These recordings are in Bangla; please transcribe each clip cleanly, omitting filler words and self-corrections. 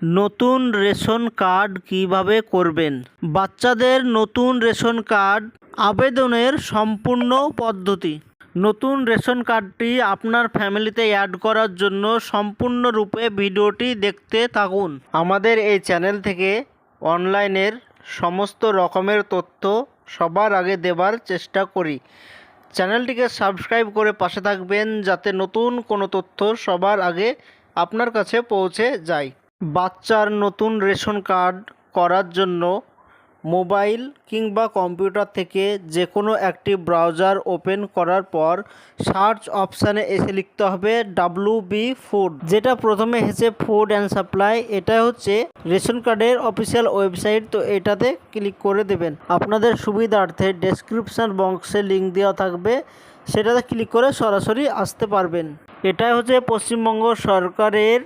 নতুন রেশন কার্ড কিভাবে করবেন? বাচ্চাদের নতুন রেশন কার্ড আবেদনের সম্পূর্ণ পদ্ধতি। নতুন রেশন কার্ডটি আপনার ফ্যামিলিতে অ্যাড করার জন্য সম্পূর্ণরূপে ভিডিওটি দেখতে থাকুন। আমাদের এই চ্যানেল থেকে অনলাইনের সমস্ত রকমের তথ্য সবার আগে দেবার চেষ্টা করি। চ্যানেলটিকে সাবস্ক্রাইব করে পাশে থাকবেন যাতে নতুন কোনো তথ্য সবার আগে আপনার কাছে পৌঁছে যায়। বাচ্চার নতুন রেশন কার্ড করার জন্য মোবাইল কিংবা কম্পিউটার থেকে যে কোনো একটি ব্রাউজার ওপেন করার পর সার্চ অপশানে এসে লিখতে হবে WB ফুড, যেটা প্রথমে এসেছে ফুড অ্যান্ড সাপ্লাই। এটা হচ্ছে রেশন কার্ডের অফিসিয়াল ওয়েবসাইট। তো এটাতে ক্লিক করে দেবেন। আপনাদের সুবিধার্থে ডেসক্রিপশান বক্সে লিঙ্ক দেওয়া থাকবে, সেটাতে ক্লিক করে সরাসরি আসতে পারবেন। এটাই হচ্ছে পশ্চিমবঙ্গ সরকারের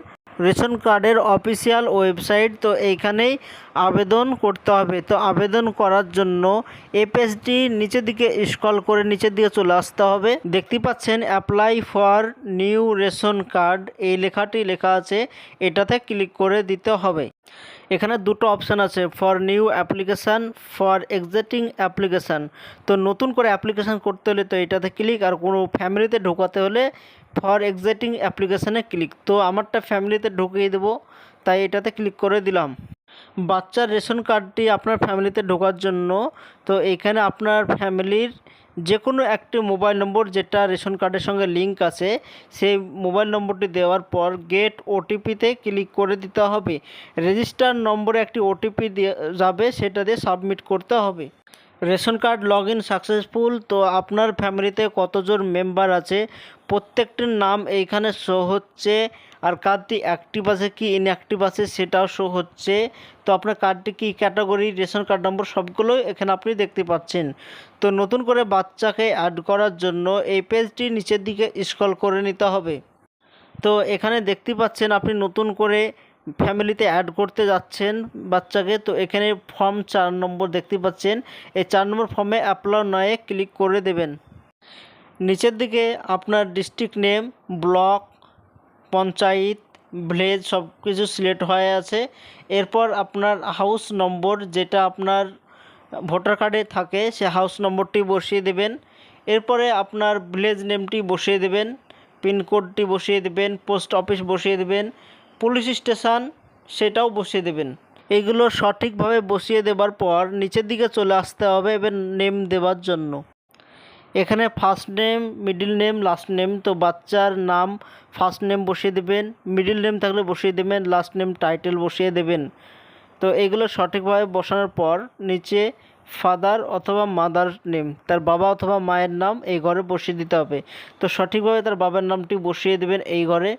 রেশন কার্ডের অফিসিয়াল ওয়েবসাইট। তো এইখানেই আবেদন করতে হবে। তো আবেদন করার জন্য এই পেজটি নিচের দিকে স্ক্রল করে নিচের দিকে চলে আসতে হবে। দেখতে পাচ্ছেন apply for new ration card, এই লেখাটি লেখা আছে, এটাতে ক্লিক করে দিতে হবে। এখানে দুটো অপশান আছে, for new application, for existing application. তো নতুন করে অ্যাপ্লিকেশান করতে হলে তো এটাতে ক্লিক, আর কোনো ফ্যামিলিতে ঢোকাতে হলে ফর এক্সিস্টিং অ্যাপ্লিকেশানে ক্লিক। তো আমারটা ফ্যামিলিতে ঢুকিয়ে দেবো, তাই এটাতে ক্লিক করে দিলাম। বাচ্চার রেশন কার্ডটি আপনার ফ্যামিলিতে ঢোকার জন্য তো এখানে আপনার ফ্যামিলির যে কোনো একটি মোবাইল নম্বর যেটা রেশন কার্ডের সঙ্গে লিঙ্ক আছে, সেই মোবাইল নম্বরটি দেওয়ার পর গেট ওটিপিতে ক্লিক করে দিতে হবে। রেজিস্টার নম্বরে একটি ওটিপি দিয়ে যাবে, সেটা দিয়ে সাবমিট করতে হবে। Ration card log in successful. তো আপনার ফ্যামিলিতে কতজন মেম্বার আছে প্রত্যেকটির নাম এইখানে শো হচ্ছে, আর কার্ডটি অ্যাক্টিভ আছে কি ইনঅ্যাক্টিভ আছে সেটাও শো হচ্ছে। তো আপনার কার্ডটি কী ক্যাটাগরি, রেশন কার্ড নম্বর সবগুলোই এখানে আপনি দেখতে পাচ্ছেন। তো নতুন করে বাচ্চাকে অ্যাড করার জন্য এই পেজটি নিচের দিকে স্ক্রল করে নিতে হবে। তো এখানে দেখতে পাচ্ছেন আপনি নতুন করে ফ্যামিলিতে অ্যাড করতে যাচ্ছেন বাচ্চাকে। তো এখানে ফর্ম 4 নম্বর দেখতে পাচ্ছেন, এই 4 নম্বর ফর্মে অ্যাপ্লাই নয়ে ক্লিক করে দেবেন। নিচের দিকে আপনার district name, block, panchayat, village সব কিছু সিলেক্ট হয়ে আছে। এরপর আপনার হাউস নম্বর যেটা আপনার ভোটার কার্ডে থাকে সে হাউস নম্বরটি বসিয়ে দেবেন। এরপরে আপনার ভিলেজ নেমটি বসিয়ে দেবেন, পিনকোডটি বসিয়ে দেবেন, পোস্ট অফিস বসিয়ে দেবেন, পুলিশ স্টেশন সেটাও বসিয়ে দেবেন। এগুলো সঠিকভাবে বসিয়ে দেবার পর নিচের দিকে চলে আসতে হবে এবার নেম দেওয়ার জন্য। এখানে first name, middle name, last name. তো বাচ্চার নাম ফার্স্ট নেম বসিয়ে দেবেন, মিডিল নেম থাকলে বসিয়ে দেবেন, লাস্ট নেম টাইটেল বসিয়ে দেবেন। তো এগুলো সঠিকভাবে বসানোর পর নিচে ফাদার অথবা মাদার নেম, তার বাবা অথবা মায়ের নাম এই ঘরে বসিয়ে দিতে হবে। তো সঠিকভাবে তার বাবার নামটি বসিয়ে দেবেন এই ঘরে।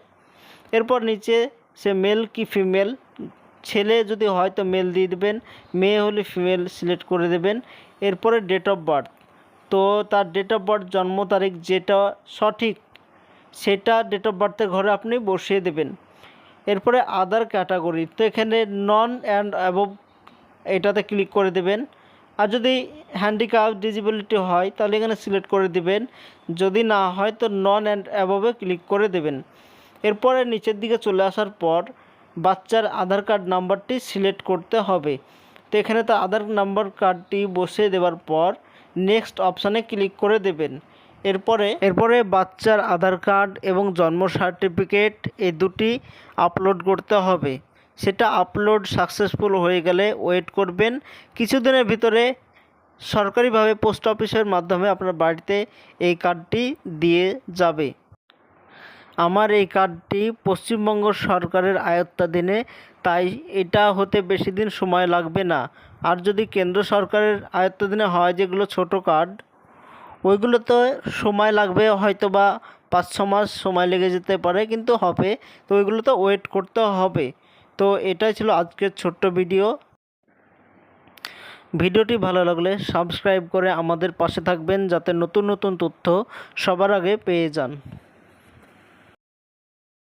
এরপর নিচে সে মেল কি ফিমেল, ছেলে যদি হয় তো মেল দিয়ে দেবেন, মেয়ে হলে ফিমেল সিলেক্ট করে দেবেন। এরপরে ডেট অফ বার্থ, তো তার ডেট অফ বার্থ জন্ম তারিখ যেটা সঠিক সেটা ডেট অফ বার্থের ঘরে আপনি বসিয়ে দেবেন। এরপরে আদার ক্যাটাগরি, তো এখানে নন অ্যান্ড অ্যাবভ এটাতে ক্লিক করে দেবেন। আর যদি হ্যান্ডিক্যাপ ডিসেবিলিটি হয় তাহলে এখানে সিলেক্ট করে দেবেন, যদি না হয় তো নন অ্যান্ড অ্যাবভে ক্লিক করে দেবেন। এরপরে নিচের দিকে চলে আসার পর বাচ্চার আধার কার্ড নাম্বারটি সিলেক্ট করতে হবে। তো এখানে তো আধার নাম্বার কার্ডটি বসিয়ে দেওয়ার পর নেক্সট অপশানে ক্লিক করে দেবেন। এরপরে বাচ্চার আধার কার্ড এবং জন্ম সার্টিফিকেট এই দুটি আপলোড করতে হবে। সেটা আপলোড সাকসেসফুল হয়ে গেলে ওয়েট করবেন, কিছুদিনের ভিতরে সরকারিভাবে পোস্ট অফিসের মাধ্যমে আপনার বাড়িতে এই কার্ডটি দিয়ে যাবে। আমার এই কার্ডটি পশ্চিমবঙ্গ সরকারের আয়ত্তাধীনে, তাই এটা হতে বেশি দিন সময় লাগবে না। আর যদি কেন্দ্র সরকারের আয়ত্তাধীনে হয় যেগুলো ছোট কার্ড, ওইগুলোতে সময় লাগবে, হয়তো বা 5-6 মাস সময় লেগে যেতে পারে, কিন্তু হবে। তো ওইগুলোতে ওয়েট করতে হবে। তো এটাই ছিল আজকের ছোট্ট ভিডিওটি ভালো লাগলে সাবস্ক্রাইব করে আমাদের পাশে থাকবেন যাতে নতুন নতুন তথ্য সবার আগে পেয়ে যান।